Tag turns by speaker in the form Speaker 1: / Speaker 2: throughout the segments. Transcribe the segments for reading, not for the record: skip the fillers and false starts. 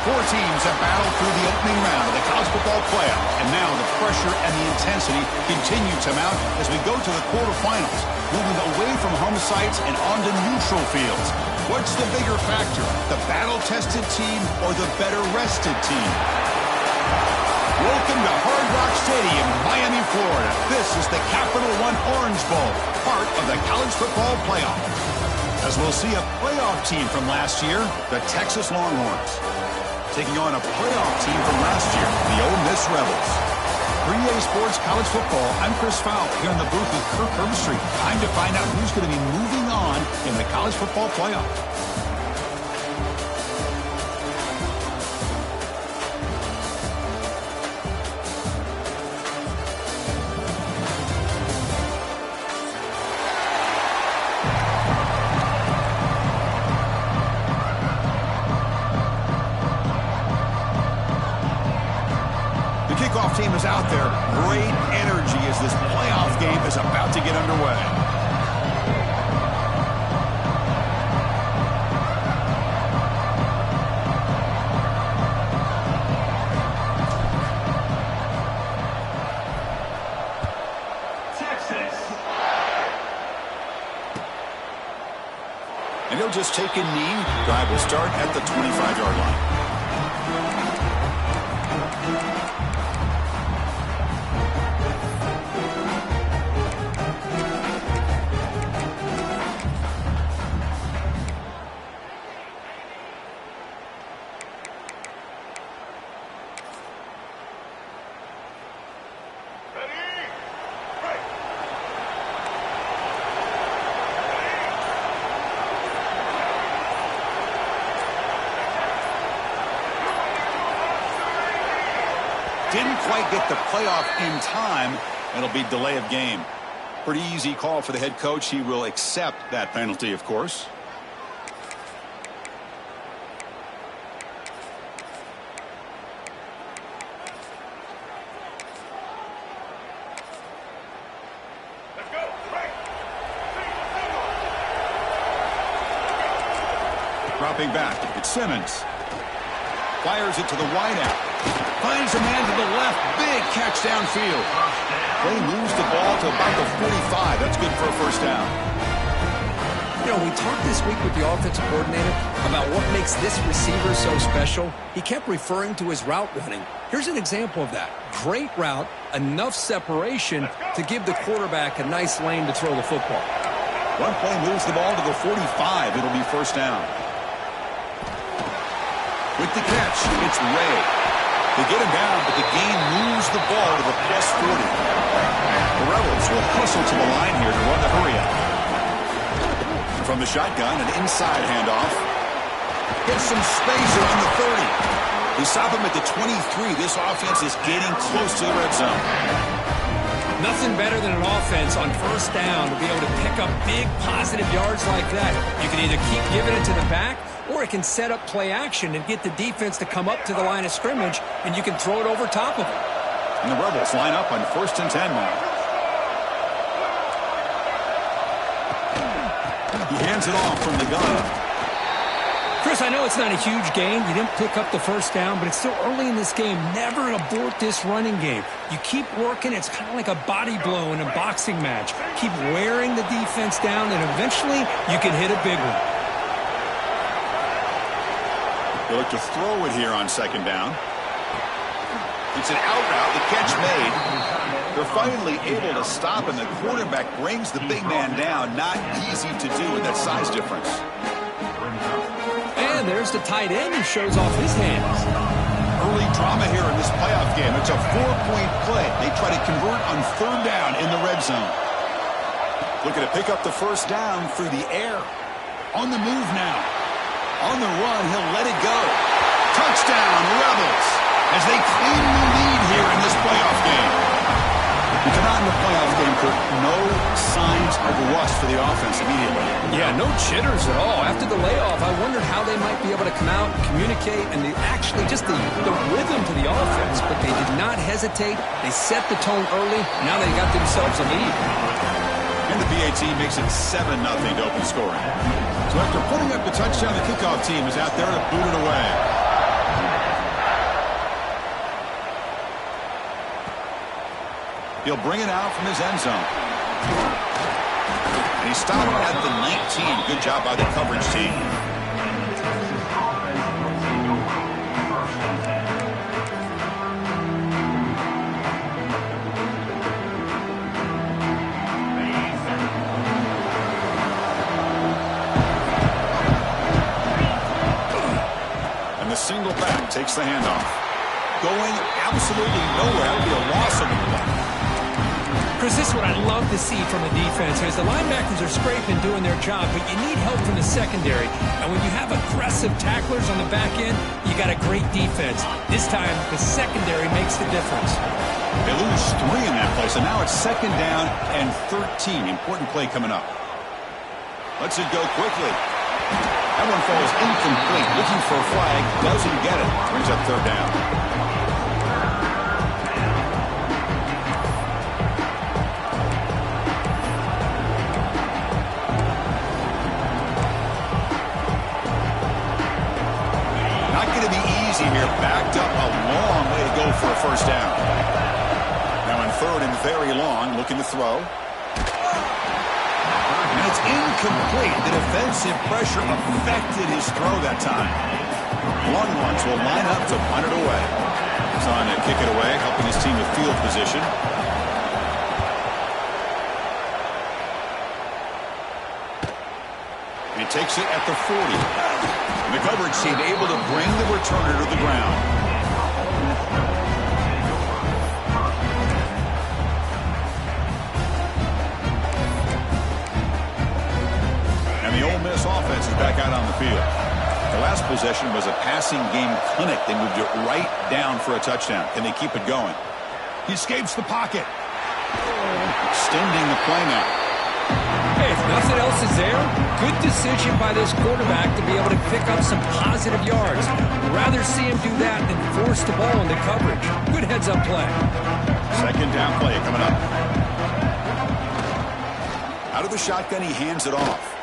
Speaker 1: Four teams have battled through the opening round of the college football playoff, and now the pressure and the intensity continue to mount as we go to the quarterfinals, moving away from home sites and onto neutral fields. What's the bigger factor, the battle-tested team or the better-rested team? Welcome to Hard Rock Stadium, Miami, Florida. This is the Capital One Orange Bowl, part of the college football playoff. As we'll see a playoff team from last year, the Texas Longhorns, taking on a playoff team from last year, the Ole Miss Rebels. For EA Sports College Football, I'm Chris Fowl here in the booth with Kirk Herbstreit. Time to find out who's going to be moving on in the college football playoff. Team is out there. Great energy as this playoff game is about to get underway.
Speaker 2: Texas.
Speaker 1: And he'll just take a knee. Drive will start at the 25-yard line. Didn't quite get the playoff in time. It'll be delay of game. Pretty easy call for the head coach. He will accept that penalty, of course.
Speaker 2: Let's go. Right.
Speaker 1: Dropping back. It's Simmons. Fires it to the wideout. Finds a man to the left. Big catch downfield. They moves the ball to about the 45. That's good for a first down.
Speaker 3: You know, we talked this week with the offensive coordinator about what makes this receiver so special. He kept referring to his route running. Here's an example of that. Great route, enough separation to give the quarterback a nice lane to throw the football.
Speaker 1: One play moves the ball to the 45. It'll be first down. With the catch, it's Ray. They get him down, but the gain moves the ball to the plus 40. The Rebels will hustle to the line here to run the hurry up. From the shotgun, an inside handoff. Gets some space around the 30. They stop him at the 23. This offense is getting close to the red zone.
Speaker 3: Nothing better than an offense on first down to be able to pick up big positive yards like that. You can either keep giving it to the back, or it can set up play action and get the defense to come up to the line of scrimmage, and you can throw it over top of it.
Speaker 1: And the Rebels line up on 1st and 10 now. He hands it off from the gun.
Speaker 3: Chris, I know it's not a huge gain. You didn't pick up the first down, but it's still early in this game. Never abort this running game. You keep working. It's kind of like a body blow in a boxing match. Keep wearing the defense down, and eventually you can hit a big one.
Speaker 1: They look to throw it here on second down. It's an out route. The catch made. They're finally able to stop, and the quarterback brings the big man down. Not easy to do with that size difference.
Speaker 3: And there's the tight end who shows off his hands.
Speaker 1: Early drama here in this playoff game. It's a 4-point play. They try to convert on third down in the red zone. Looking to pick up the first down through the air. On the move now. On the run, he'll let it go. Touchdown, Rebels, as they claim the lead here in this playoff game. We come out in the playoff game, Kirk. No signs of rust for the offense immediately.
Speaker 3: Yeah, no jitters at all. After the layoff, I wondered how they might be able to come out and communicate, and actually just the rhythm to the offense. But they did not hesitate. They set the tone early. Now they got themselves a lead.
Speaker 1: And the BAT makes it 7-0 to open scoring. So after putting up the touchdown, the kickoff team is out there to boot it away. He'll bring it out from his end zone. And he stopped at the 19. Good job by the coverage team. And the single back takes the handoff. Going absolutely nowhere. That would be a loss of the play.
Speaker 4: Chris, this is what I love to see from a defense. As the linebackers are scraping, doing their job, but you need help from the secondary. And when you have aggressive tacklers on the back end, you got a great defense. This time, the secondary makes the difference.
Speaker 1: They lose 3 in that play, so now it's 2nd down and 13. Important play coming up. Lets it go quickly. That one falls incomplete. Looking for a flag. Doesn't get it. Brings up 3rd down. Not going to be easy here. Backed up a long way to go for a 1st down. Now in 3rd and very long. Looking to throw. And it's incomplete. The defensive pressure affected his throw that time. Long ones will line up to punt it away. He's on to kick it away, helping his team with field position. And he takes it at the 40. And the coverage team able to bring the returner to the ground. Offense is back out on the field. The last possession was a passing game clinic. They moved it right down for a touchdown. Can they keep it going? He escapes the pocket. Extending the play now.
Speaker 4: Hey, if nothing else is there, good decision by this quarterback to be able to pick up some positive yards. Rather see him do that than force the ball into coverage. Good heads-up play.
Speaker 1: 2nd down play coming up. Out of the shotgun, he hands it off.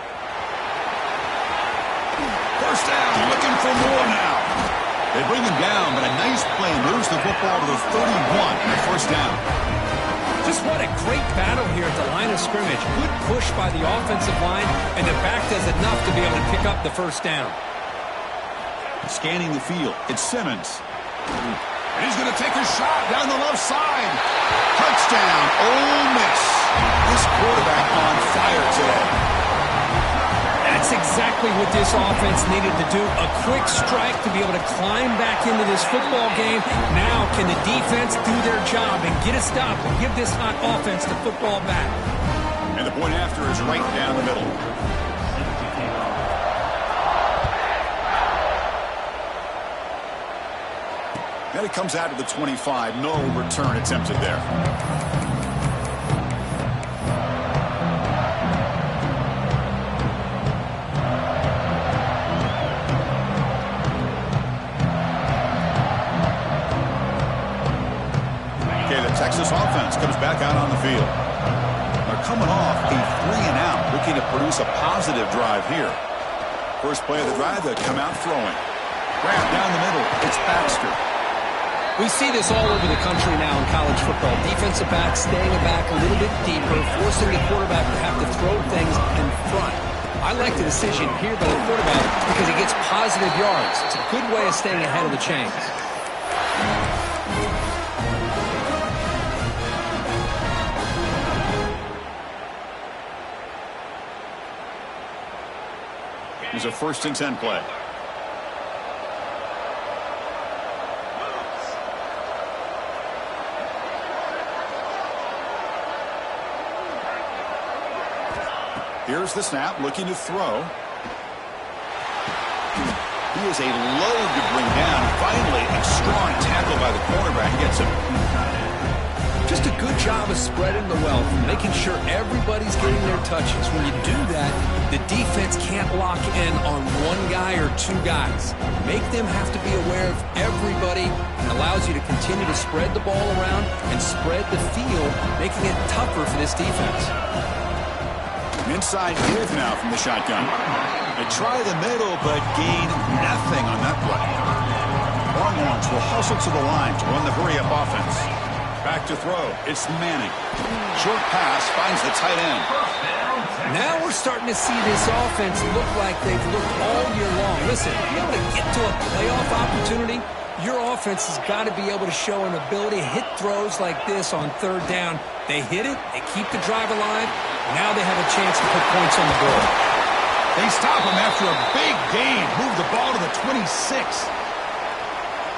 Speaker 1: 1st down, looking for more now. They bring him down, but a nice play moves the football to the 31 and a 1st down.
Speaker 4: Just what a great battle here at the line of scrimmage. Good push by the offensive line, and the back does enough to be able to pick up the 1st down.
Speaker 1: Scanning the field, it's Simmons. And he's going to take a shot down the left side. Touchdown, Ole Miss. This quarterback on fire today.
Speaker 4: That's exactly what this offense needed to do. A quick strike to be able to climb back into this football game. Now can the defense do their job and get a stop and give this hot offense the football back?
Speaker 1: And the point after is right down the middle. Then it comes out to the 25. No return attempted there. Texas offense comes back out on the field. They're coming off a 3-and-out, looking to produce a positive drive here. First play of the drive, they come out throwing. Grab down the middle. It's Baxter.
Speaker 3: We see this all over the country now in college football. Defensive backs staying back a little bit deeper, forcing the quarterback to have to throw things in front. I like the decision here by the quarterback because he gets positive yards. It's a good way of staying ahead of the chains.
Speaker 1: Here's a 1st and 10 play. Here's the snap, looking to throw. He is a load to bring down. Finally, a strong tackle by the cornerback. He gets him.
Speaker 3: Just a good job of spreading the wealth, making sure everybody's getting their touches. When you do that, the defense can't lock in on one guy or 2 guys. Make them have to be aware of everybody, and allows you to continue to spread the ball around and spread the field, making it tougher for this defense.
Speaker 1: Inside give now from the shotgun. They try the middle, but gain nothing on that play. Longhorns will hustle to the line to run the hurry-up offense. Back to throw. It's Manning. Short pass finds the tight end.
Speaker 3: Now we're starting to see this offense look like they've looked all year long. Listen, to be able to get to a playoff opportunity, your offense has got to be able to show an ability to hit throws like this on third down. They hit it. They keep the drive alive. Now they have a chance to put points on the board.
Speaker 1: They stop him after a big gain. Move the ball to the 26.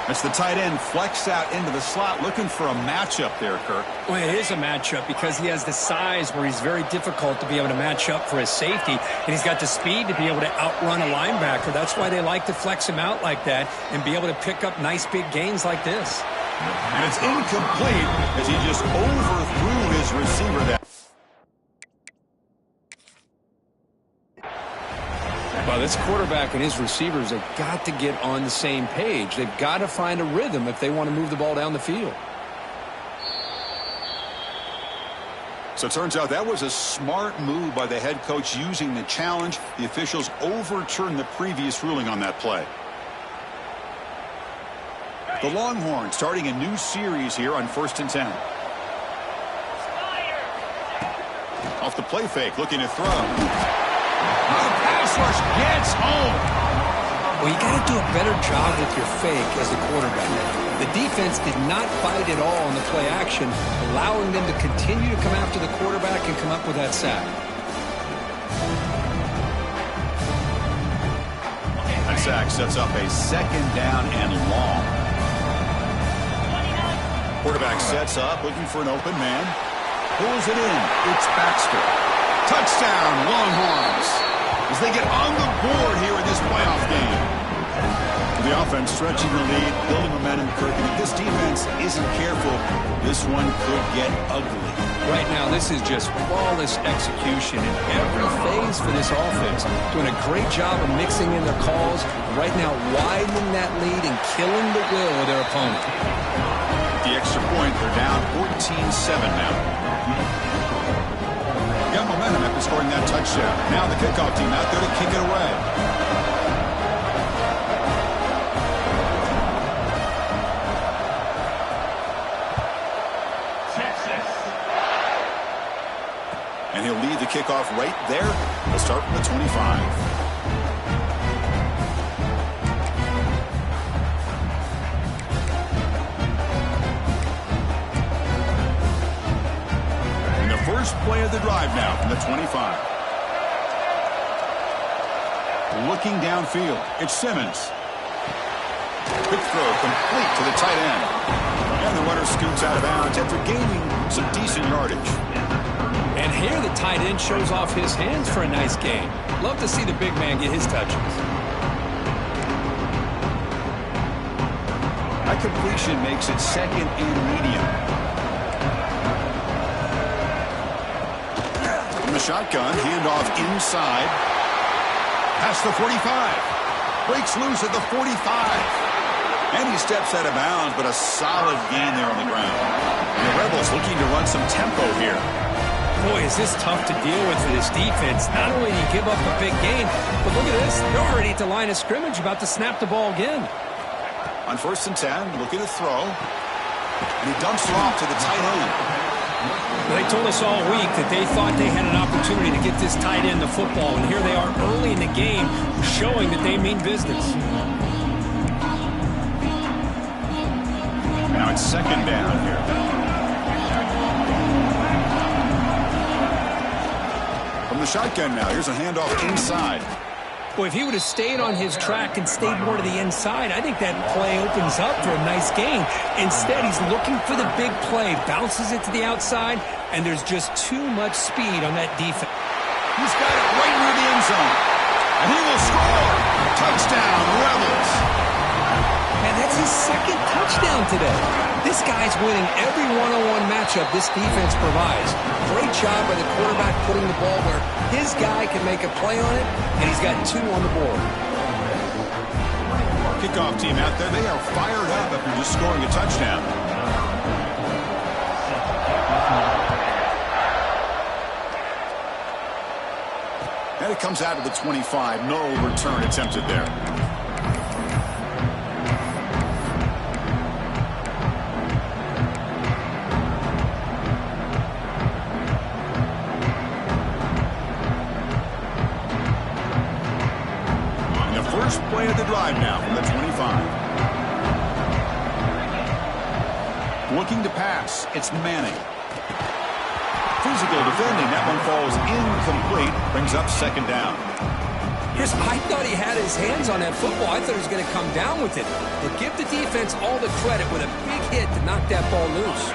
Speaker 1: As the tight end flex out into the slot, looking for a matchup there, Kirk.
Speaker 3: Well, it is a matchup because he has the size where he's very difficult to be able to match up for his safety, and he's got the speed to be able to outrun a linebacker. That's why they like to flex him out like that and be able to pick up nice big gains like this.
Speaker 1: And it's incomplete as he just overthrew his receiver there.
Speaker 3: Well, this quarterback and his receivers have got to get on the same page. They've got to find a rhythm if they want to move the ball down the field.
Speaker 1: So it turns out that was a smart move by the head coach using the challenge. The officials overturned the previous ruling on that play. The Longhorns starting a new series here on 1st and 10. Off the play fake, looking to throw. The pass rush gets home.
Speaker 3: Well, you got to do a better job with your fake as a quarterback. The defense did not fight at all on the play action, allowing them to continue to come after the quarterback and come up with that sack.
Speaker 1: That sack sets up a 2nd down and long. Quarterback sets up, looking for an open man. Pulls it in. It's Baxter. Touchdown, Longhorns, as they get on the board here in this playoff game. The offense stretching the lead, building momentum, Kirk. And if this defense isn't careful, this one could get ugly.
Speaker 3: Right now, this is just flawless execution in every phase for this offense. Doing a great job of mixing in their calls. Right now, widening that lead and killing the will of their opponent.
Speaker 1: The extra point, they're down 14-7 now. Got momentum after scoring that touchdown. Now the kickoff team out there to kick it away. And he'll lead the kickoff right there. They'll start from the 25. First play of the drive now from the 25. Looking downfield, it's Simmons. Quick throw complete to the tight end. And the runner scoots out of bounds after gaining some decent yardage.
Speaker 3: And here the tight end shows off his hands for a nice gain. Love to see the big man get his touches.
Speaker 1: That completion makes it 2nd and medium. The shotgun, handoff inside. Past the 45. Breaks loose at the 45. And he steps out of bounds, but a solid gain there on the ground. And the Rebels looking to run some tempo here.
Speaker 3: Boy, is this tough to deal with for this defense. Not only do you give up a big gain, but look at this. They're already at the line of scrimmage, about to snap the ball again.
Speaker 1: On 1st and 10, looking to throw. And he dumps it off to the tight end.
Speaker 3: Well, they told us all week that they thought they had an opportunity to get this tight end the football, and here they are early in the game showing that they mean business.
Speaker 1: Now it's 2nd down here. From the shotgun now, here's a handoff inside.
Speaker 3: Boy, if he would have stayed on his track and stayed more to the inside, I think that play opens up for a nice gain. Instead, he's looking for the big play, bounces it to the outside, and there's just too much speed on that defense.
Speaker 1: He's got it right near the end zone. And he will score. Touchdown, Rebels.
Speaker 3: And that's his 2nd touchdown today. This guy's winning every one-on-one matchup this defense provides. Great job by the quarterback putting the ball where his guy can make a play on it, and he's got 2 on the board.
Speaker 1: Kickoff team out there, they are fired up after just scoring a touchdown. And it comes out of the 25. No return attempted there. Looking to pass. It's Manning. Physical defending. That one falls incomplete. Brings up second down.
Speaker 3: Chris, I thought he had his hands on that football. I thought he was going to come down with it. But give the defense all the credit with a big hit to knock that ball loose.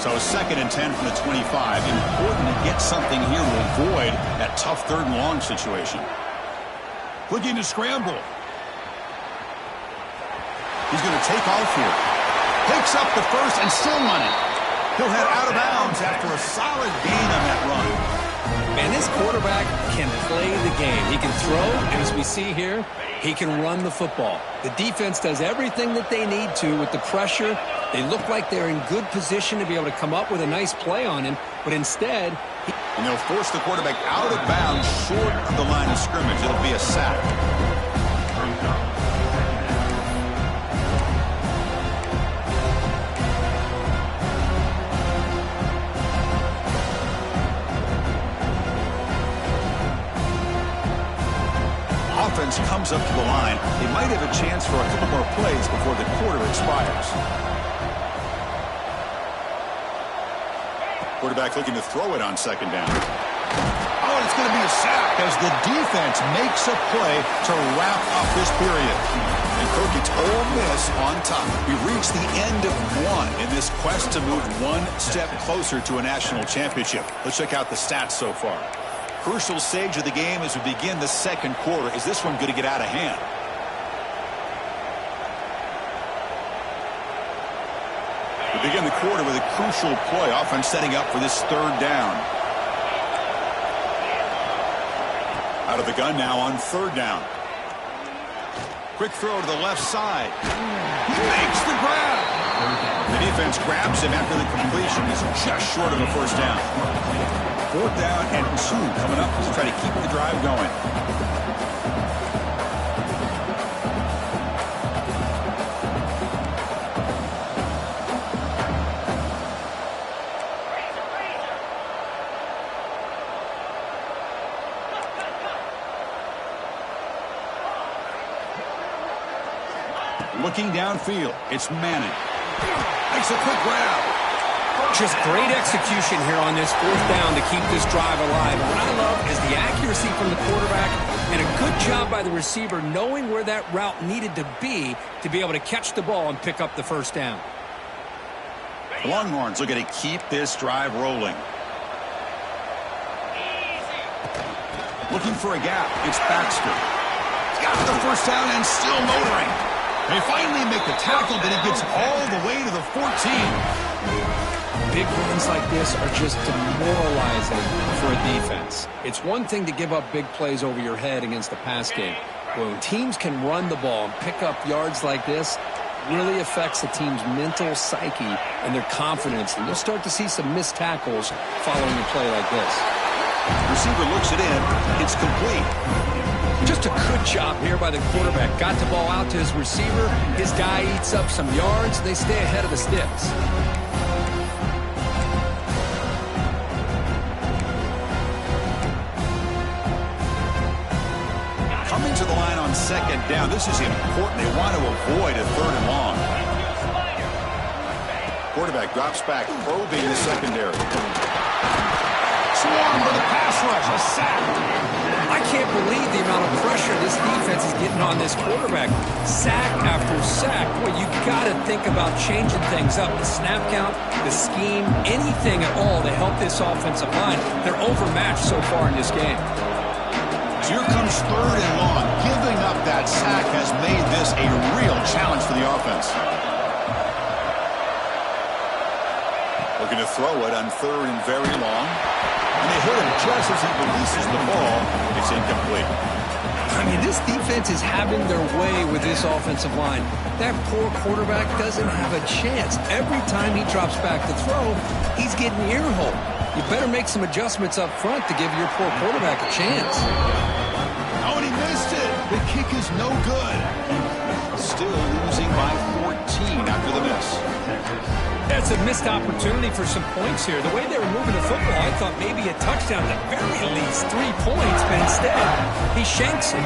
Speaker 1: So 2nd and 10 from the 25. Important to get something here to avoid that tough 3rd and long situation. Looking to scramble. He's going to take off here. Picks up the first and still running. He'll head out of bounds after a solid gain on that run.
Speaker 3: Man, this quarterback can play the game. He can throw, and as we see here, he can run the football. The defense does everything that they need to with the pressure. They look like they're in good position to be able to come up with a nice play on him, but instead...
Speaker 1: And they'll force the quarterback out of bounds short of the line of scrimmage. It'll be a sack. Offense comes up to the line. They might have a chance for a couple more plays before the quarter expires. Quarterback looking to throw it on 2nd down. Oh, and it's going to be a sack as the defense makes a play to wrap up this period. And Kirk, it's Ole Miss on top. We've reached the end of one in this quest to move one step closer to a national championship. Let's check out the stats so far. Crucial stage of the game as we begin the 2nd quarter. Is this one going to get out of hand? We begin the quarter with a crucial play. Offense setting up for this 3rd down. Out of the gun now on 3rd down. Quick throw to the left side. He makes the grab. The defense grabs him after the completion. He's just short of a 1st down. 4th down and 2 coming up to try to keep the drive going. Looking downfield, it's Manning. Makes a quick grab.
Speaker 3: Just great execution here on this 4th down to keep this drive alive. And what I love is the accuracy from the quarterback and a good job by the receiver knowing where that route needed to be able to catch the ball and pick up the 1st down.
Speaker 1: The Longhorns looking to keep this drive rolling. Looking for a gap. It's Baxter. He's got the 1st down and still motoring. They finally make the tackle, but he gets all the way to the 14.
Speaker 3: Big runs like this are just demoralizing for a defense. It's one thing to give up big plays over your head against the pass game. When teams can run the ball and pick up yards like this, it really affects the team's mental psyche and their confidence. And you'll start to see some missed tackles following a play like this.
Speaker 1: Receiver looks it in. It's complete.
Speaker 3: Just a good job here by the quarterback. Got the ball out to his receiver. His guy eats up some yards. They stay ahead of the sticks.
Speaker 1: Coming to the line on 2nd down. This is important. They want to avoid a 3rd and long. Quarterback drops back, probing the secondary. Swarm for the pass rush. A sack.
Speaker 3: I can't believe the amount of pressure this defense is getting on this quarterback. Sack after sack. Boy, you got to think about changing things up. The snap count, the scheme, anything at all to help this offensive line. They're overmatched so far in this game.
Speaker 1: Here comes 3rd and long. Giving up that sack has made this a real challenge for the offense. Looking to throw it on 3rd and very long. And they hit him just as he releases the ball. It's incomplete.
Speaker 3: I mean, this defense is having their way with this offensive line. That poor quarterback doesn't have a chance. Every time he drops back to throw, he's getting ear-hole. You better make some adjustments up front to give your poor quarterback a chance.
Speaker 1: Oh, and he missed it. The kick is no good. Still losing by 14 after the miss.
Speaker 4: That's a missed opportunity for some points here. The way they were moving the football, I thought maybe a touchdown, at the very least 3 points, but instead, he shanks it.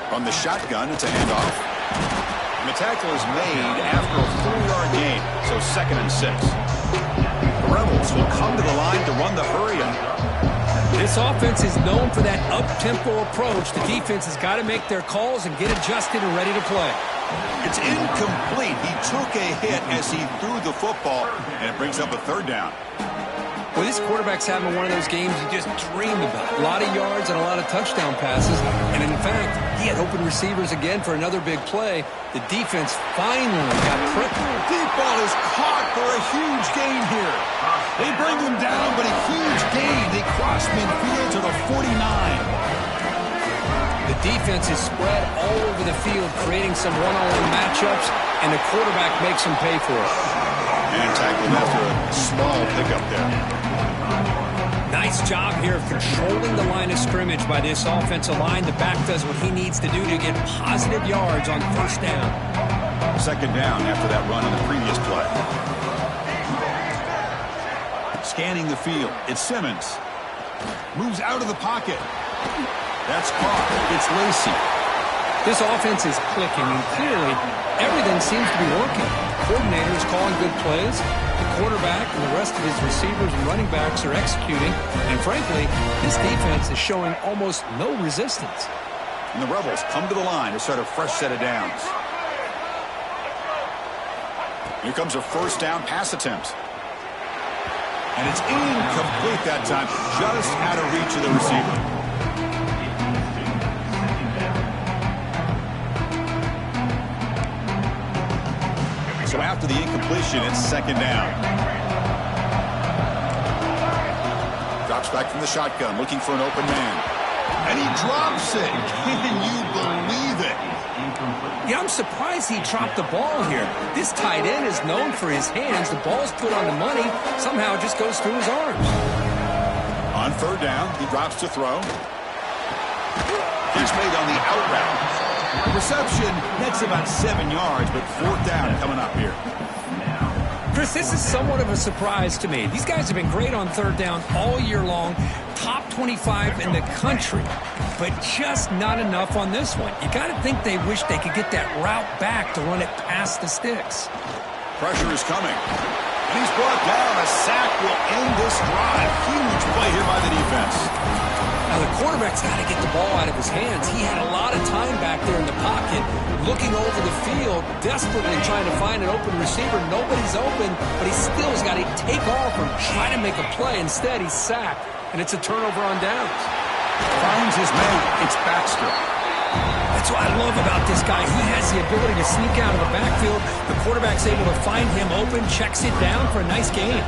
Speaker 1: From the shotgun, it's a handoff. And the tackle is made after a 4-yard gain, so 2nd and 6. The Rebels will come to the line to run the hurry-up.
Speaker 4: This offense is known for that up-tempo approach. The defense has got to make their calls and get adjusted and ready to play.
Speaker 1: It's incomplete. He took a hit as he threw the football, and it brings up a 3rd down.
Speaker 3: Well, this quarterback's having one of those games you just dreamed about. A lot of yards and a lot of touchdown passes. And in fact, he had open receivers again for another big play. The defense finally got pricked.
Speaker 1: Deep ball is caught for a huge gain here. They bring him down, but a huge gain. They cross midfield to the 49.
Speaker 3: The defense is spread all over the field, creating some one-on-one matchups, and the quarterback makes them pay for it.
Speaker 1: And tackled after a small pickup there.
Speaker 4: Nice job here of controlling the line of scrimmage by this offensive line. The back does what he needs to do to get positive yards on 1st down.
Speaker 1: 2nd down after that run on the previous play. Scanning the field. It's Simmons. Moves out of the pocket. That's caught. It's Lacy.
Speaker 3: This offense is clicking, and clearly everything seems to be working. The coordinator is calling good plays. The quarterback and the rest of his receivers and running backs are executing. And frankly, this defense is showing almost no resistance.
Speaker 1: And the Rebels come to the line to start a fresh set of downs. Here comes a 1st down pass attempt. And it's incomplete that time, just out of reach of the receiver. So after the incompletion, it's 2nd down. Drops back from the shotgun, looking for an open man. And he drops it. Can you believe it?
Speaker 3: Yeah, I'm surprised he dropped the ball here. This tight end is known for his hands. The ball's put on the money. Somehow it just goes through his arms.
Speaker 1: On 3rd down, he drops to throw. He's made on the out route. Reception, that's about 7 yards, but 4th down coming up here.
Speaker 4: Chris, this is somewhat of a surprise to me. These guys have been great on 3rd down all year long. Top 25 in the country, but just not enough on this one. You got to think they wish they could get that route back to run it past the sticks.
Speaker 1: Pressure is coming. And he's brought down. A sack will end this drive. Huge play here by the defense.
Speaker 3: Now, the quarterback's got to get the ball out of his hands. He had a lot of time back there in the pocket, looking over the field, desperately trying to find an open receiver. Nobody's open, but he still has got to take off and try to make a play. Instead, he's sacked, and it's a turnover on downs.
Speaker 1: Finds his man. It's Baxter.
Speaker 4: That's what I love about this guy. He has the ability to sneak out of the backfield. The quarterback's able to find him open, checks it down for a nice gain.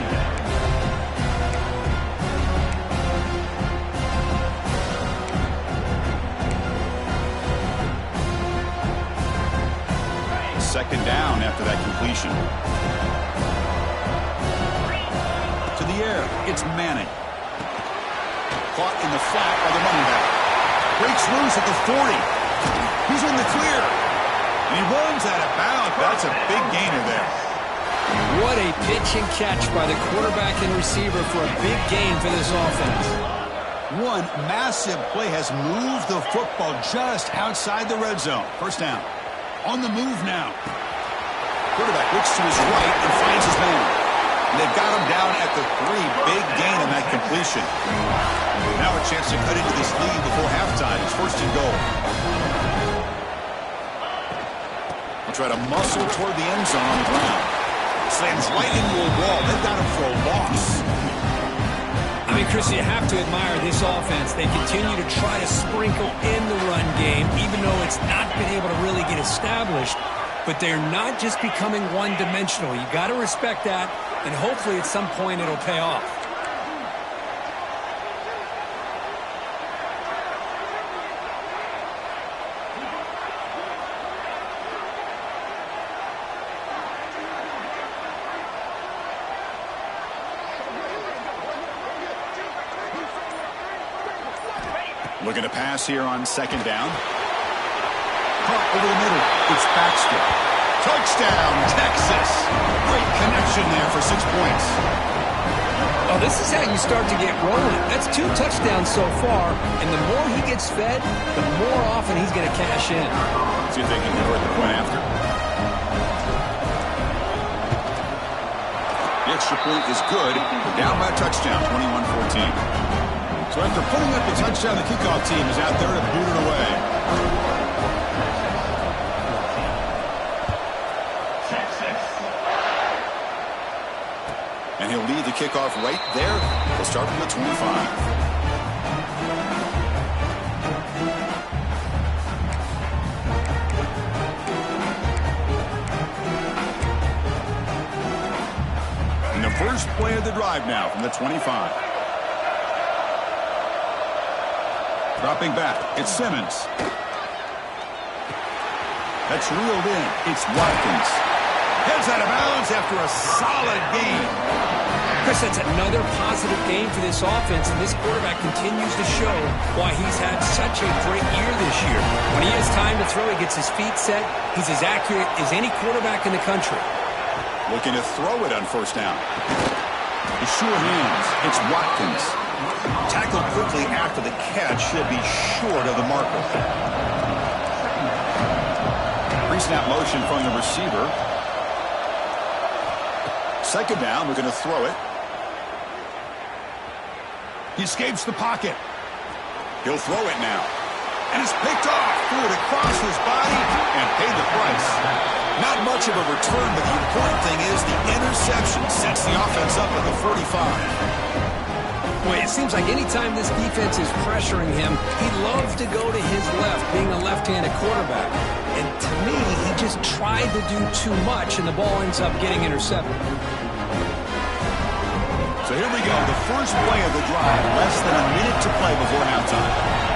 Speaker 1: Second down after that completion. To the air, it's Manning. Caught in the flat by the running back. Breaks loose at the 40. He's in the clear. And he runs out of bounds. That's a big gainer there.
Speaker 3: What a pitch and catch by the quarterback and receiver for a big gain for this offense.
Speaker 1: One massive play has moved the football just outside the red zone. 1st down. On the move now. Quarterback looks to his right and finds his man. And they've got him down at the 3. Big gain on that completion. Now a chance to cut into this lead before halftime. It's 1st and goal. He'll try to muscle toward the end zone on the ground. Slams right into a wall. They've got him for a loss.
Speaker 4: I mean, Chris, you have to admire this offense. They continue to try to sprinkle in the run game, even though it's not been able to really get established. But they're not just becoming one-dimensional. You got to respect that, and hopefully at some point it'll pay off.
Speaker 1: Looking to pass here on 2nd down. Caught over the middle. It's Baxter. Touchdown, Texas. Great connection there for 6 points.
Speaker 3: Oh, this is how you start to get rolling. That's 2 touchdowns so far, and the more he gets fed, the more often he's going to cash in.
Speaker 1: See if they can convert the point after. extra point is good. They're down by a touchdown, 21-14. So after putting up the touchdown, the kickoff team is out there to boot it away. And he'll lead the kickoff right there. They'll start from the 25. First play of the drive now from the 25. Dropping back, it's Simmons. That's reeled in. It's Watkins. Heads out of bounds after a solid game.
Speaker 4: Chris, that's another positive game for this offense, and this quarterback continues to show why he's had such a great year this year. When he has time to throw, he gets his feet set. He's as accurate as any quarterback in the country.
Speaker 1: Looking to throw it on first down. The sure hands. It's Watkins. Tackled quickly after the catch. Should be short of the marker. Pre-snap motion from the receiver. Second down. We're going to throw it. He escapes the pocket. He'll throw it now. And it's picked off. Threw it across his body and paid the price. Not much of a return, but the important thing is the interception sets the offense up at the 45.
Speaker 4: Boy, it seems like anytime this defense is pressuring him, he loves to go to his left, being a left-handed quarterback. And to me, he just tried to do too much, and the ball ends up getting intercepted.
Speaker 1: So here we go, the first play of the drive, less than a minute to play before halftime.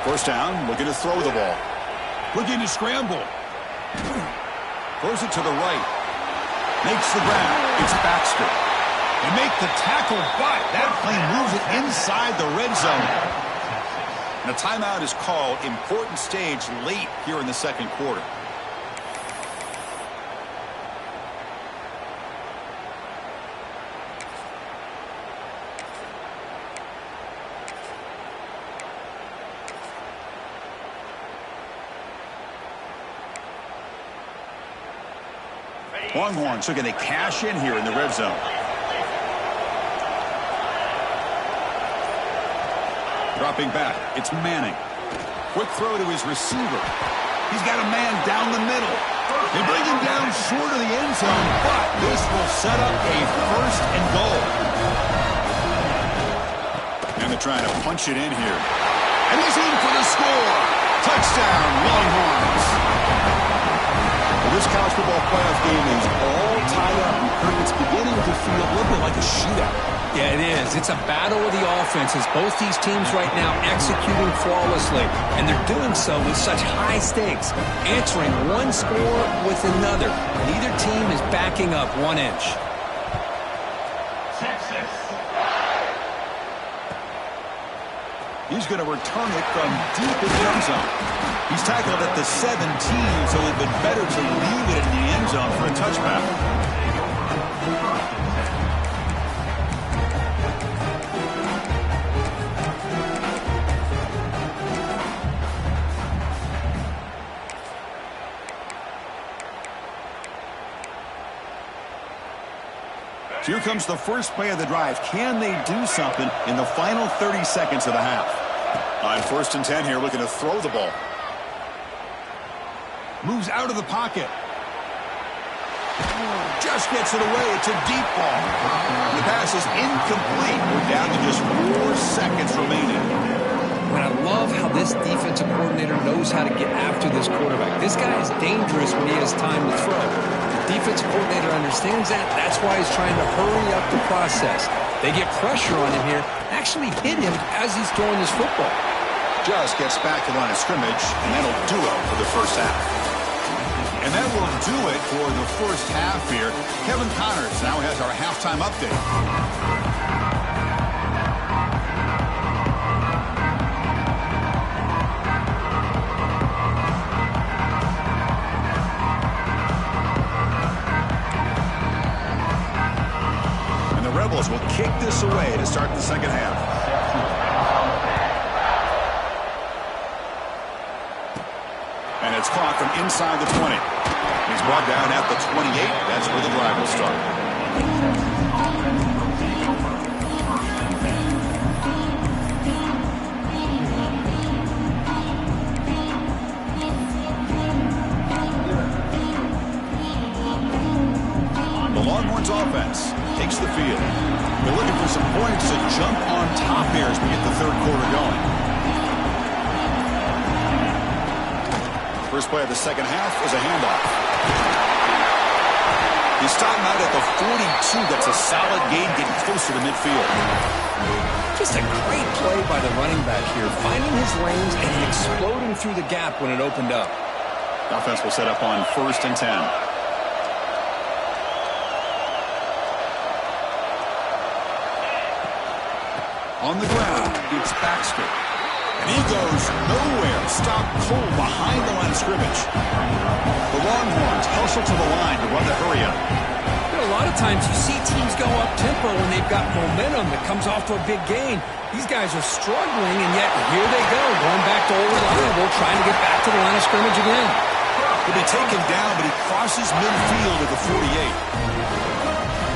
Speaker 1: First down, looking to throw the ball. Looking to scramble. Throws it to the right. Makes the grab. It's Baxter. They make the tackle, but that play moves it inside the red zone. And a timeout is called. Important stage late here in the second quarter. Longhorns are going to cash in here in the red zone. Dropping back, it's Manning. Quick throw to his receiver. He's got a man down the middle. They bring him down short of the end zone, but this will set up a first and goal. And they're trying to punch it in here. And he's in for the score. Touchdown, Longhorns. Well, this college football playoff game is all tied up. It's beginning to feel a little bit like a shootout.
Speaker 4: Yeah, it is. It's a battle of the offenses. Both these teams right now executing flawlessly, and they're doing so with such high stakes, answering one score with another. Neither team is backing up 1 inch.
Speaker 1: He's going to return it from deep in the end zone. He's tackled at the 17, so it would have been better to leave it in the end zone for a touchback. So here comes the first play of the drive. Can they do something in the final 30 seconds of the half? On first and 10 here, looking to throw the ball. Moves out of the pocket. Just gets it away. It's a deep ball. The pass is incomplete. We're down to just 4 seconds remaining.
Speaker 4: And I love how this defensive coordinator knows how to get after this quarterback. This guy is dangerous when he has time to throw. The defensive coordinator understands that. That's why he's trying to hurry up the process. They get pressure on him here, actually hit him as he's throwing his football.
Speaker 1: Just gets back to the line of scrimmage, and that'll do it for the first half. And that will do it for the first half here. Kevin Connors now has our halftime update. And the Rebels will kick this away to start the second half. caught from inside the 20. He's brought down at the 28. That's where the drive will start. The Longhorns offense takes the field. They're looking for some points to jump on top here as we get the third quarter going. First play of the second half is a handoff. He's stopping out at the 42. That's a solid gain, getting closer to midfield.
Speaker 3: Just a great play by the running back here, finding his lanes and exploding through the gap when it opened up.
Speaker 1: Offense will set up on 1st and 10. On the ground, it's Baxter. And he goes nowhere. Stop cold behind the line of scrimmage. The Longhorns hustle to the line to run the hurry up.
Speaker 3: A lot of times you see teams go up-tempo when they've got momentum that comes off to a big gain. These guys are struggling, and yet here they go, going back to old reliable, trying to get back to the line of scrimmage again.
Speaker 1: He'll be taken down, but he crosses midfield at the 48.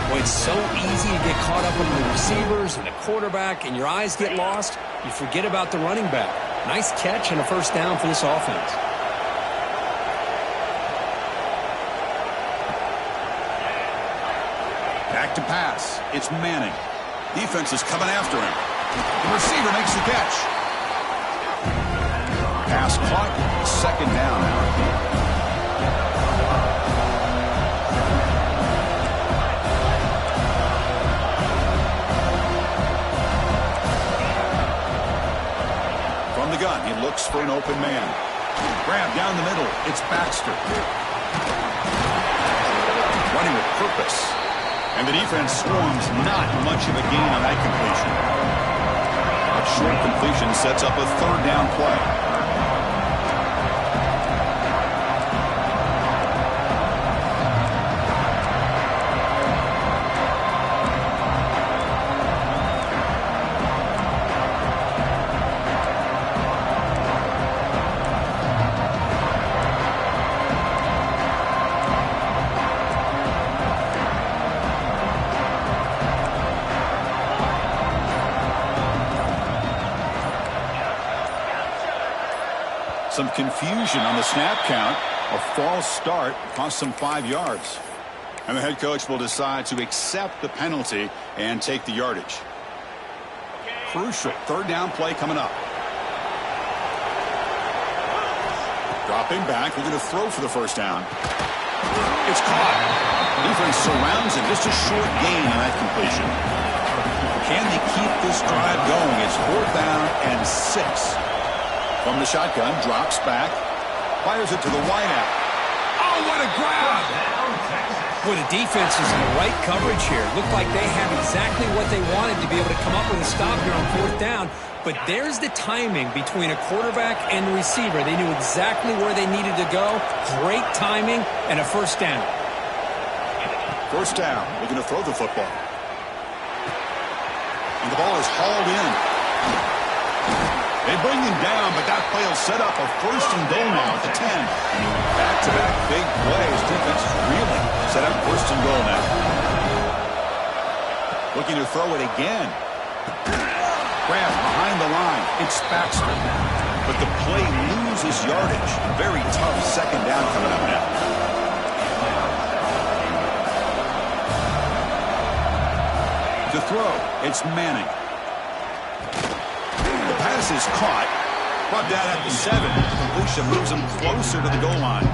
Speaker 3: Boy, it's so easy to get caught up in the receivers and the quarterback, and your eyes get lost. You forget about the running back. Nice catch and a first down for this offense.
Speaker 1: Back to pass. It's Manning. Defense is coming after him. The receiver makes the catch. Pass caught. Second down now. The gun. He looks for an open man. Grab down the middle. It's Baxter. Running with purpose. And the defense swarms. Not much of a gain on that completion. A short completion sets up a third down play. Some confusion on the snap count. A false start cost them 5 yards. And the head coach will decide to accept the penalty and take the yardage. Crucial third down play coming up. Dropping back, looking to throw for the first down. It's caught. Defense surrounds him. Just a short gain on that completion. Can they keep this drive going? It's 4th down and 6. From the shotgun, drops back, fires it to the wideout. Oh, what a grab!
Speaker 3: Boy, the defense is in the right coverage here. Looked like they have exactly what they wanted to be able to come up with a stop here on 4th down. But there's the timing between a quarterback and the receiver. They knew exactly where they needed to go. Great timing and a first down.
Speaker 1: First down, looking to throw the football. And the ball is hauled in. They bring him down, but that play will set up a 1st and goal now at the 10. Back-to-back big plays. Defense is reeling. Set up 1st and goal now. Looking to throw it again. Grab behind the line. It's Baxter. But the play loses yardage. Very tough second down coming up now. To throw, it's Manning. Pass is caught. Brought down at the 7. The completion moves him closer to the goal line.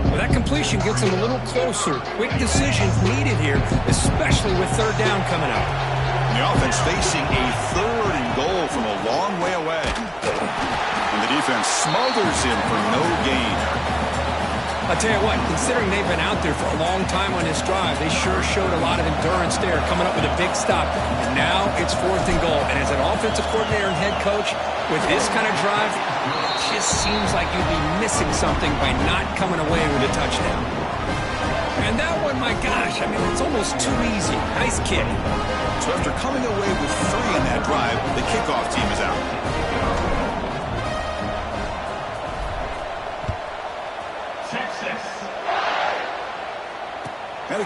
Speaker 3: Well, that completion gets him a little closer. Quick decisions needed here, especially with third down coming up.
Speaker 1: And the offense facing a 3rd and goal from a long way away. And the defense smothers him for no gain.
Speaker 3: I'll tell you what, considering they've been out there for a long time on this drive, they sure showed a lot of endurance there, coming up with a big stop. And now it's 4th and goal. And as an offensive coordinator and head coach, with this kind of drive, it just seems like you'd be missing something by not coming away with a touchdown. And that one, my gosh, I mean, it's almost too easy. Nice kick.
Speaker 1: So after coming away with 3 in that drive, the kickoff team is out.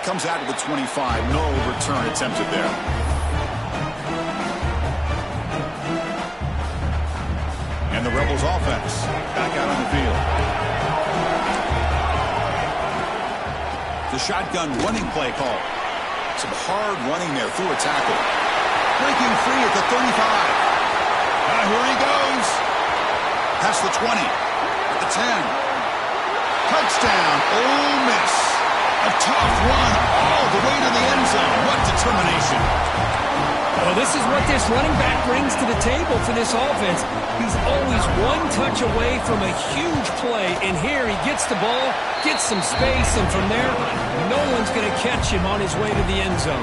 Speaker 1: It comes out to the 25. No return attempted there. And the Rebels offense back out on the field. The shotgun running play call. Some hard running there through a tackle. Breaking free at the 35. Here he goes. Past the 20. At the 10. Touchdown. Ole Miss. A tough run all the way to the end zone. What determination.
Speaker 4: Well, this is what this running back brings to the table for this offense. He's always one touch away from a huge play, and here he gets the ball, gets some space, and from there, no one's going to catch him on his way to the end zone.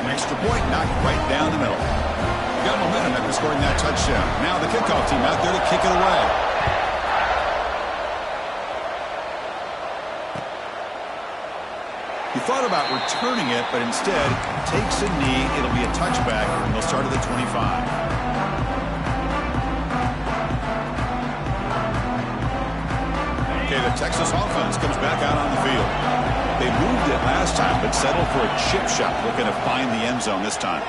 Speaker 1: An extra point knocked right down the middle. Got momentum after scoring that touchdown. Now the kickoff team out there to kick it away. He thought about returning it, but instead takes a knee. It'll be a touchback, and they'll start at the 25. Okay, the Texas offense comes back out on the field. They moved it last time, but settled for a chip shot, looking to find the end zone this time.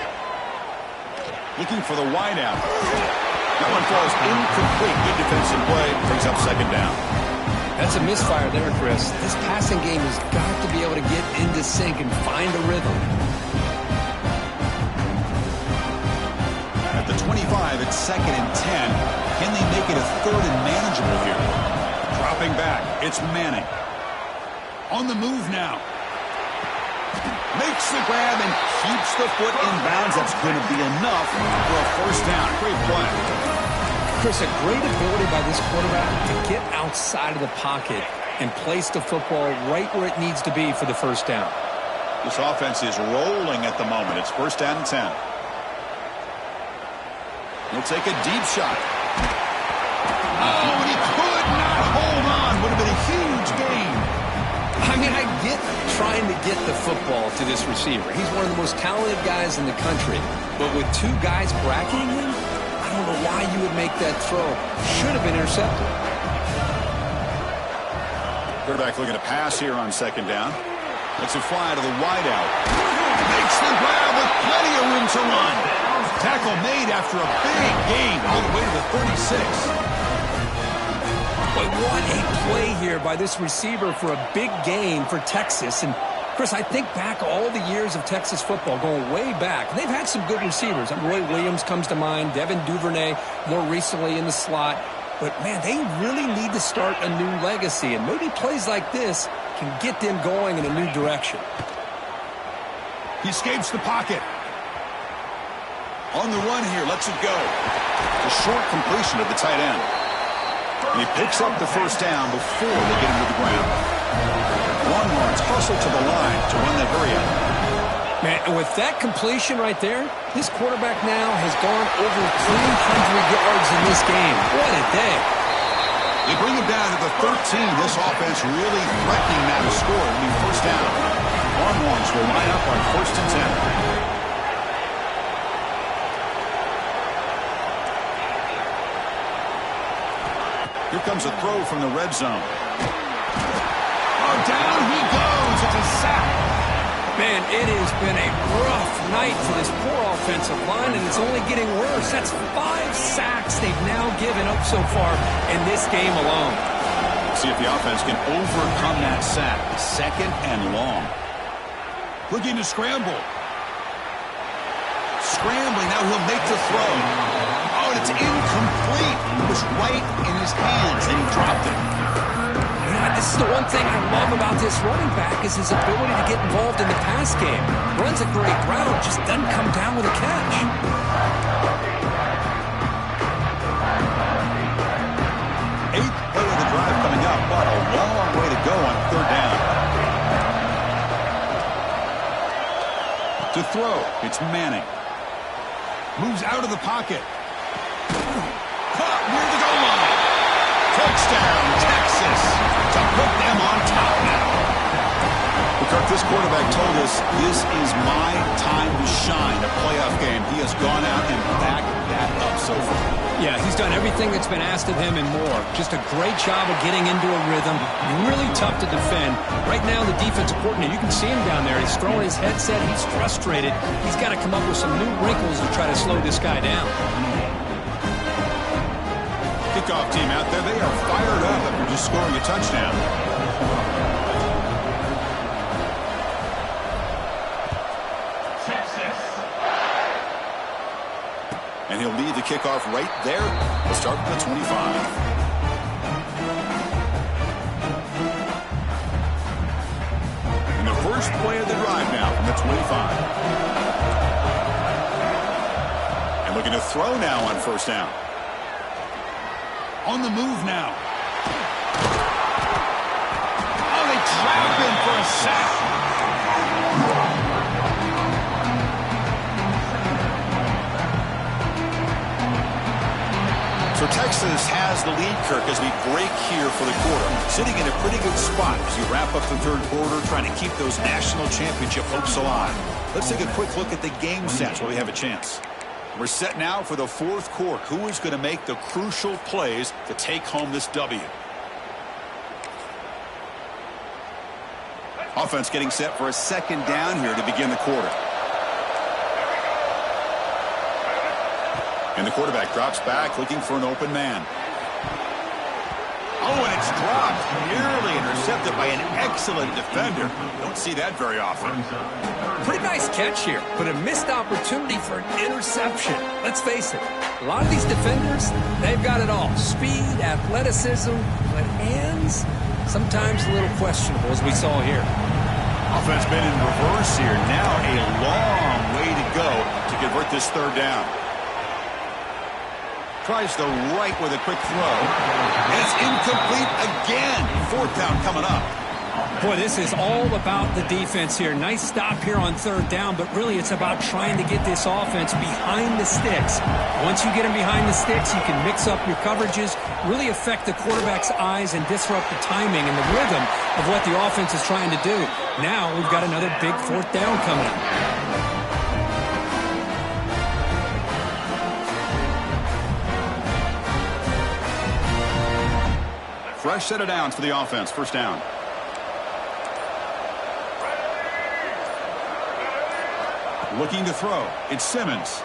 Speaker 1: Looking for the wideout. That one falls incomplete. Good defensive play. Brings up second down.
Speaker 3: That's a misfire there, Chris. This passing game has got to be able to get into sync and find a rhythm.
Speaker 1: At the 25, it's 2nd and 10. Can they make it a 3rd and manageable here? Dropping back, it's Manning. On the move now. Makes the grab and keeps the foot in bounds. That's going to be enough for a first down. Great play.
Speaker 3: Chris, a great ability by this quarterback to get outside of the pocket and place the football right where it needs to be for the first down.
Speaker 1: This offense is rolling at the moment. It's 1st down and 10. He'll take a deep shot. Oh, and he could not hold on. Would have been a huge gain.
Speaker 3: I mean, I get trying to get the football to this receiver. He's one of the most talented guys in the country. But with 2 guys bracketing him, I don't know why you would make that throw. Should have been intercepted.
Speaker 1: Quarterback looking to pass here on 2nd down. Lets it fly to the wideout. Makes the grab with plenty of room to run. Tackle made after a big gain all the way to the 36.
Speaker 3: But what a play here by this receiver for a big gain for Texas. And Chris, I think back all the years of Texas football, going way back. They've had some good receivers. Roy Williams comes to mind, Devin Duvernay more recently in the slot. But, man, they really need to start a new legacy. And maybe plays like this can get them going in a new direction.
Speaker 1: He escapes the pocket. On the run here, lets it go. A short completion to the tight end. And he picks up the first down before they get him to the ground. Longhorns hustle to the line to run that hurry out.
Speaker 3: Man, and with that completion right there, this quarterback now has gone over 300 yards in this game. What a day.
Speaker 1: They bring him down to the 13. This offense really threatening now to score. It'll be first down. Longhorns will line up on 1st and 10. Here comes a throw from the red zone. Oh, down he goes. It's a sack.
Speaker 3: Man, it has been a rough night for this poor offensive line, and it's only getting worse. That's 5 sacks they've now given up so far in this game alone.
Speaker 1: See if the offense can overcome that sack. 2nd and long. Looking to scramble. Scrambling. Now he'll make the throw. Oh, and it's incomplete. It was right in his hands, and he dropped it.
Speaker 3: This is the one thing I love about this running back is his ability to get involved in the pass game. Runs a great route, just doesn't come down with a catch.
Speaker 1: 8th play of the drive coming up, but a long way to go on 3rd down. To throw, it's Manning. Moves out of the pocket. Caught near the goal line. Touchdown, Texas, to put them on top now. Kirk, this quarterback told us this is my time to shine, a playoff game. He has gone out and backed that up so far.
Speaker 4: Yeah, he's done everything that's been asked of him and more. Just a great job of getting into a rhythm. Really tough to defend. Right now, the defensive coordinator, you can see him down there. He's throwing his headset. He's frustrated. He's got to come up with some new wrinkles to try to slow this guy down.
Speaker 1: Kickoff team out there. They are fired up after just scoring a touchdown. And he'll lead the kickoff right there. We'll start with the 25. And the first play of the drive now from the 25. And looking to throw now on first down. On the move now. Oh, they trap him for a sack. So Texas has the lead, Kirk, as we break here for the quarter. Sitting in a pretty good spot as you wrap up the third quarter, trying to keep those national championship hopes alive. Let's take a quick look at the game stats while we have a chance. We're set now for the fourth quarter. Who is going to make the crucial plays to take home this W? Offense getting set for a second down here to begin the quarter. And the quarterback drops back looking for an open man. Oh, and it's dropped. Nearly intercepted by an excellent defender. Don't see that very often.
Speaker 3: Pretty nice catch here, but a missed opportunity for an interception. Let's face it, a lot of these defenders, they've got it all. Speed, athleticism, but hands, sometimes a little questionable, as we saw here.
Speaker 1: Offense been in reverse here. Now a long way to go to convert this third down. Tries the right with a quick throw. And it's incomplete again. Fourth down coming up.
Speaker 4: Boy, this is all about the defense here. Nice stop here on third down, but really it's about trying to get this offense behind the sticks. Once you get them behind the sticks, you can mix up your coverages, really affect the quarterback's eyes and disrupt the timing and the rhythm of what the offense is trying to do. Now we've got another big fourth down coming up.
Speaker 1: Fresh set of downs for the offense. First down. Looking to throw. It's Simmons.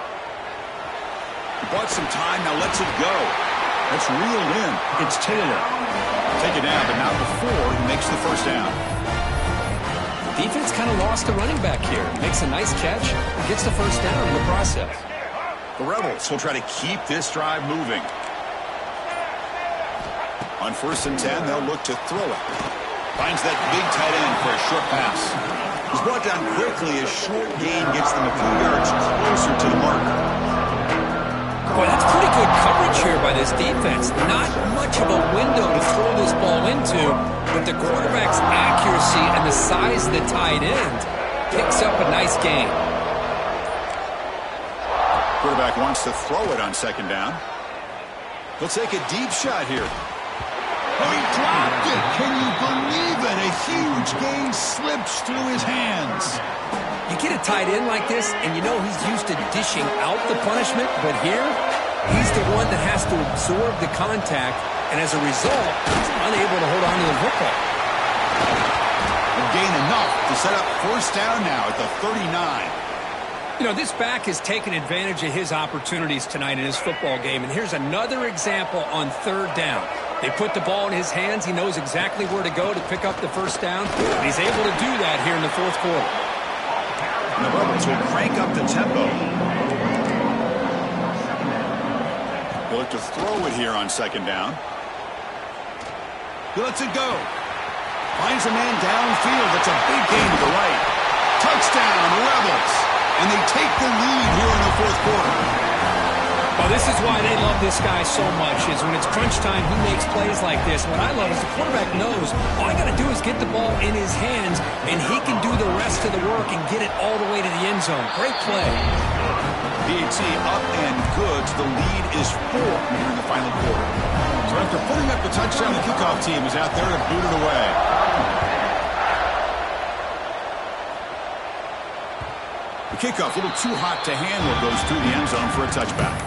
Speaker 1: He bought some time. Now lets it go. That's reeled in. It's Taylor. Take it down, but not before he makes the first down.
Speaker 3: The defense kind of lost the running back here. Makes a nice catch and gets the first down in the process.
Speaker 1: The Rebels will try to keep this drive moving. On 1st and 10, they'll look to throw it. Finds that big tight end for a short pass. He's brought down quickly as short gain gets them a few yards closer to the mark.
Speaker 3: Boy, that's pretty good coverage here by this defense. Not much of a window to throw this ball into, but the quarterback's accuracy and the size of the tight end picks up a nice gain.
Speaker 1: Quarterback wants to throw it on second down. He'll take a deep shot here. Oh, he dropped it. Can you believe it? A huge gain slips through his hands.
Speaker 3: You get a tight end like this, and you know he's used to dishing out the punishment, but here, he's the one that has to absorb the contact, and as a result, he's unable to hold on to the football.
Speaker 1: Will gain enough to set up first down now at the 39.
Speaker 3: You know, this back has taken advantage of his opportunities tonight in his football game, and here's another example on third down. They put the ball in his hands. He knows exactly where to go to pick up the first down, and he's able to do that here in the fourth quarter.
Speaker 1: And the Rebels will crank up the tempo. He'll look to throw it here on second down. He lets it go. Finds a man downfield. It's a big gain to the right. Touchdown, Rebels. And they take the lead here in the fourth quarter.
Speaker 4: Well, this is why they love this guy so much, is when it's crunch time, he makes plays like this. What I love is the quarterback knows all I got to do is get the ball in his hands, and he can do the rest of the work and get it all the way to the end zone. Great play.
Speaker 1: PAT up and good. The lead is 4 here in the final quarter. So after putting up the touchdown, the kickoff team is out there to boot it away. The kickoff, a little too hot to handle, goes through the end zone for a touchback.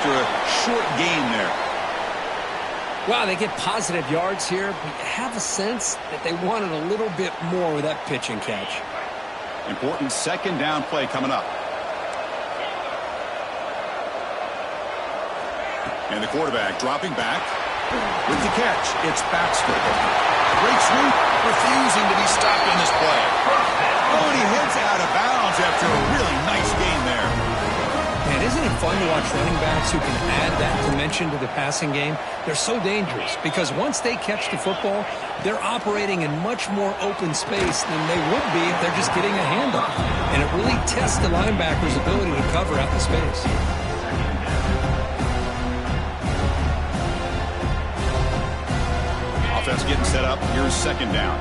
Speaker 1: after a short gain there.
Speaker 3: Wow, they get positive yards here, but you have a sense that they wanted a little bit more with that pitch and catch.
Speaker 1: Important second down play coming up. And the quarterback dropping back. With the catch, it's Baxter. Great sweep, refusing to be stopped on this play. Oh, and he heads out of bounds after a really nice gain there.
Speaker 3: Man, isn't it fun to watch running backs who can add that dimension to the passing game? They're so dangerous because once they catch the football, they're operating in much more open space than they would be if they're just getting a handoff. And it really tests the linebacker's ability to cover out the space.
Speaker 1: Offense getting set up. Here's second down.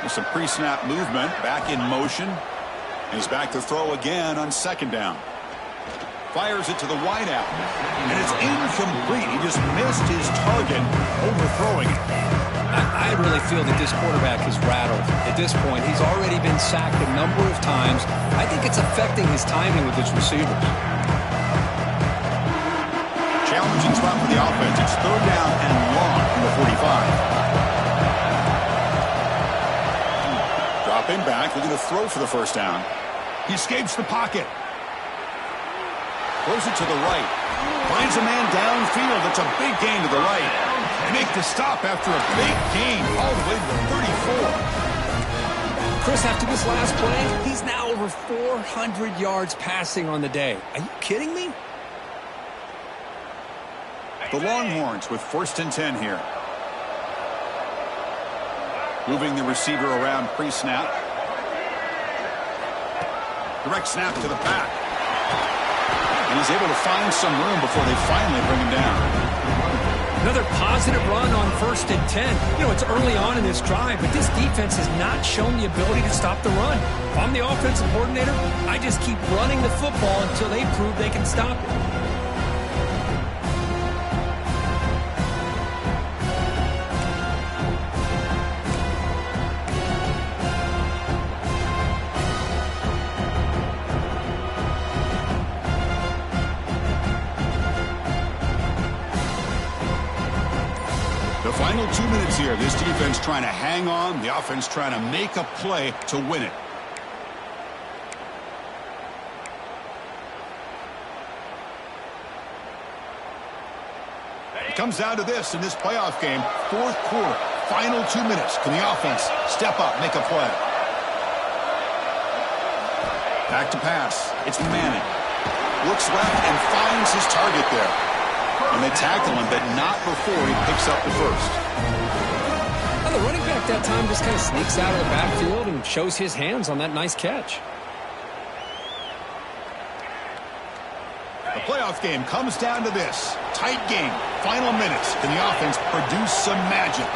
Speaker 1: There's some pre-snap movement. Back in motion. He's back to throw again on second down. Fires it to the wideout. And it's incomplete. He just missed his target, overthrowing it.
Speaker 3: I really feel that this quarterback is rattled. At this point, he's already been sacked a number of times. I think it's affecting his timing with his receivers.
Speaker 1: Challenging spot for the offense. It's third down and long from the 45. Dropping back, looking to throw for the first down. He escapes the pocket. Throws it to the right. Finds a man downfield. It's a big gain to the right. They make the stop after a big gain all the way to the 34.
Speaker 3: Chris, after this last play, he's now over 400 yards passing on the day. Are you kidding me?
Speaker 1: The Longhorns with first and 10 here. Moving the receiver around pre-snap. Direct snap to the back. And he's able to find some room before they finally bring him down.
Speaker 4: Another positive run on first and 10. You know, it's early on in this drive, but this defense has not shown the ability to stop the run. If I'm the offensive coordinator, I just keep running the football until they prove they can stop it.
Speaker 1: Final 2 minutes here. This defense trying to hang on. The offense trying to make a play to win it. It comes down to this in this playoff game. Fourth quarter. Final 2 minutes. Can the offense step up, make a play? Back to pass. It's Manning. Looks left and finds his target there. And they tackle him, but not before he picks up the first.
Speaker 3: Well, the running back that time just kind of sneaks out of the backfield and shows his hands on that nice catch.
Speaker 1: The playoff game comes down to this. Tight game. Final minutes. Can the offense produce some magic?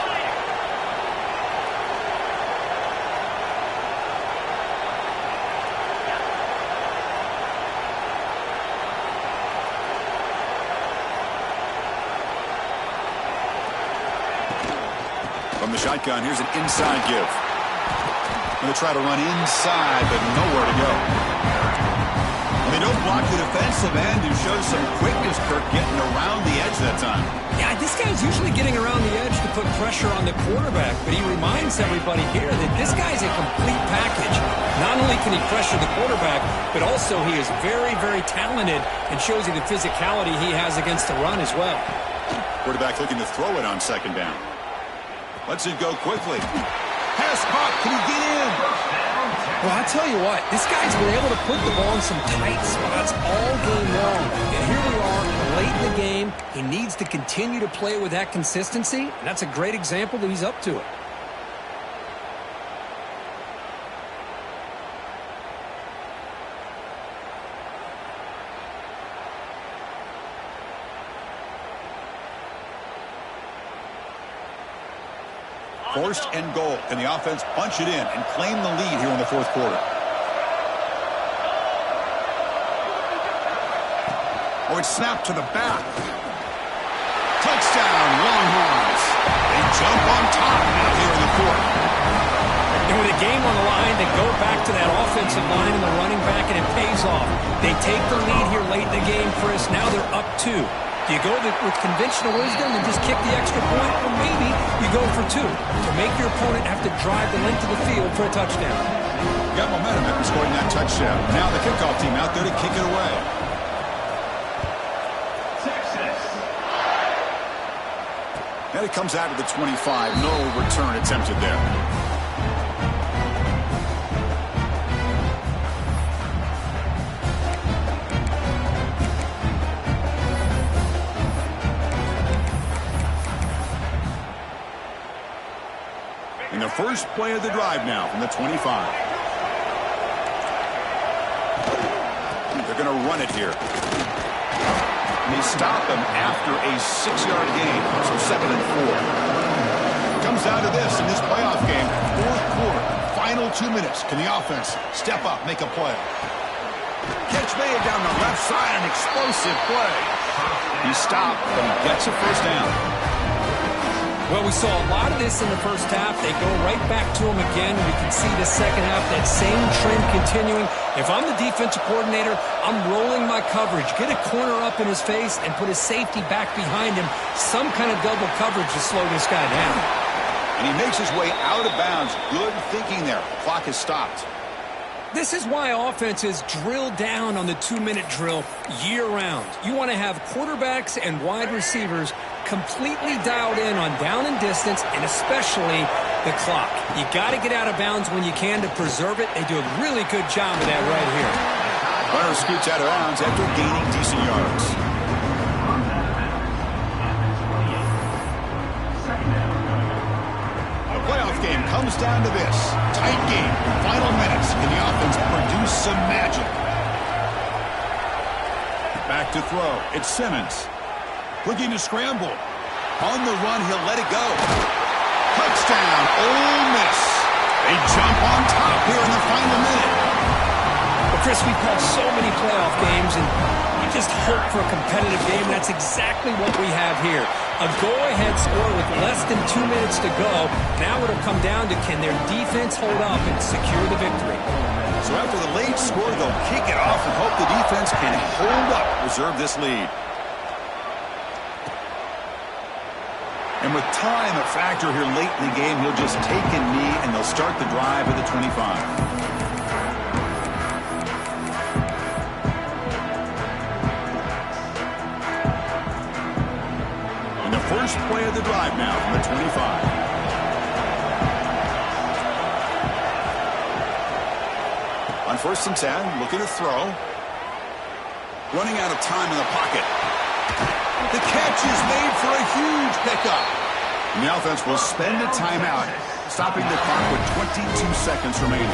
Speaker 1: From the shotgun, here's an inside give. Going to try to run inside, but nowhere to go. And they don't block the defensive end, who shows some quickness, Kirk, getting around the edge that time.
Speaker 3: Yeah, this guy's usually getting around the edge to put pressure on the quarterback, but he reminds everybody here that this guy's a complete package. Not only can he pressure the quarterback, but also he is very, very talented and shows you the physicality he has against the run as well.
Speaker 1: Quarterback looking to throw it on second down. Lets it go quickly. Pass caught. Can he get in?
Speaker 3: Well, I tell you what, this guy's been able to put the ball in some tight spots all game long. And here we are, late in the game. He needs to continue to play with that consistency. And that's a great example that he's up to it.
Speaker 1: First and goal. Can the offense punch it in and claim the lead here in the fourth quarter? Oh, it's snapped to the back. Touchdown, Longhorns. They jump on top out here in the fourth.
Speaker 4: And with a game on the line, they go back to that offensive line and the running back, and it pays off. They take the lead here late in the game, Chris. Now they're up 2. Do you go with conventional wisdom and just kick the extra point? Or maybe you go for 2 to make your opponent have to drive the length of the field for a touchdown.
Speaker 1: Got momentum after scoring that touchdown. Now the kickoff team out there to kick it away. And it comes out of the 25. No return attempted there. In the first play of the drive now from the 25. They're going to run it here. And they stop him after a 6-yard gain, so 2nd and 4. Comes down to this in this playoff game, fourth quarter, final 2 minutes. Can the offense step up, make a play? Catch made down the left side, an explosive play. He stopped, but he gets a first down.
Speaker 4: Well, we saw a lot of this in the first half. They go right back to him again. We can see the second half, that same trend continuing. If I'm the defensive coordinator, I'm rolling my coverage. Get a corner up in his face and put his safety back behind him. Some kind of double coverage to slow this guy down.
Speaker 1: And he makes his way out of bounds. Good thinking there. The clock has stopped.
Speaker 4: This is why offenses drill down on the 2-minute drill year-round. You want to have quarterbacks and wide receivers completely dialed in on down and distance, and especially the clock. You got to get out of bounds when you can to preserve it. They do a really good job of that right here.
Speaker 1: Runner scoots out of bounds after gaining decent yards. The playoff game comes down to this. Tight game. Final minutes. Can the offense produce some magic? Back to throw. It's Simmons. Looking to scramble. On the run, he'll let it go. Touchdown, Ole Miss. They jump on top here in the final minute.
Speaker 4: Well, Chris, we've called so many playoff games, and you just hope for a competitive game. That's exactly what we have here. A go-ahead score with less than 2 minutes to go. Now it'll come down to, can their defense hold up and secure the victory?
Speaker 1: So after the late score, they'll kick it off and hope the defense can hold up, preserve this lead. And with time a factor here late in the game, he'll just take a knee and they'll start the drive at the 25. And the first play of the drive now from the 25. On 1st and 10, looking to throw. Running out of time in the pocket. The catch is made for a huge pickup. And the offense will spend a timeout, stopping the clock with 22 seconds remaining.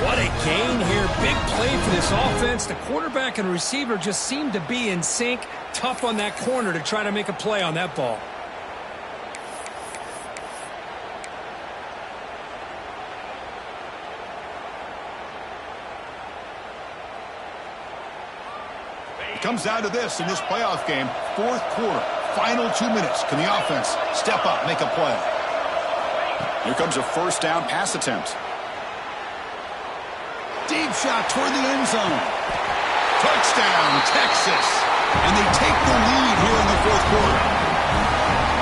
Speaker 4: What a gain here. Big play for this offense. The quarterback and receiver just seem to be in sync. Tough on that corner to try to make a play on that ball.
Speaker 1: It comes down to this in this playoff game. Fourth quarter, final 2 minutes. Can the offense step up, make a play? Here comes a first down pass attempt. Deep shot toward the end zone. Touchdown, Texas. And they take the lead here in the fourth quarter.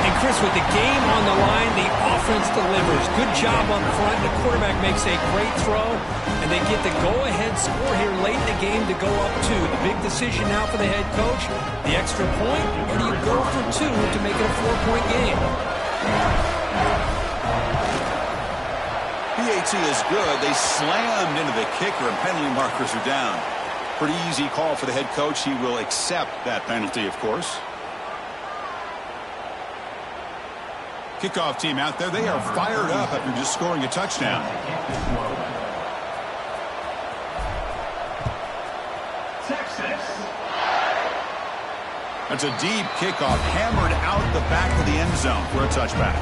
Speaker 4: And Chris, with the game on the line, the offense delivers. Good job up front. The quarterback makes a great throw, and they get the go-ahead score here late in the game to go up 2. The big decision now for the head coach, the extra point, or do you go for 2 to make it a 4-point game?
Speaker 1: PAT is good. They slammed into the kicker, and penalty markers are down. Pretty easy call for the head coach. He will accept that penalty, of course. Kickoff team out there. They are fired up after just scoring a touchdown.
Speaker 2: Texas.
Speaker 1: That's a deep kickoff, hammered out the back of the end zone for a touchback.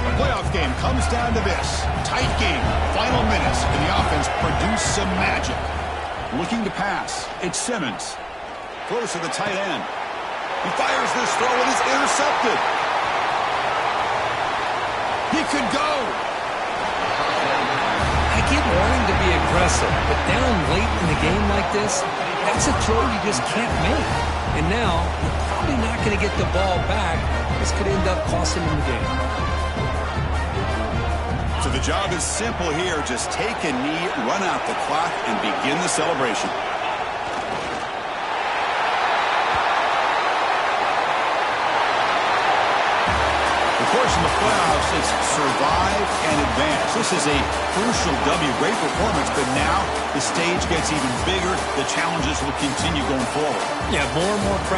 Speaker 1: The playoff game comes down to this. Tight game, final minutes. Can the offense produce some magic? Looking to pass. It's Simmons. Throws to the tight end. He fires this throw and it's intercepted. He could go.
Speaker 4: I get wanting to be aggressive, but down late in the game like this, that's a throw you just can't make. And now, you're probably not going to get the ball back. This could end up costing him the game.
Speaker 1: So the job is simple here. Just take a knee, run out the clock, and begin the celebration. Of course, in the playoffs, it's survive and advance. This is a crucial W. Great performance, but now the stage gets even bigger. The challenges will continue going forward.
Speaker 4: Yeah, more and more pressure.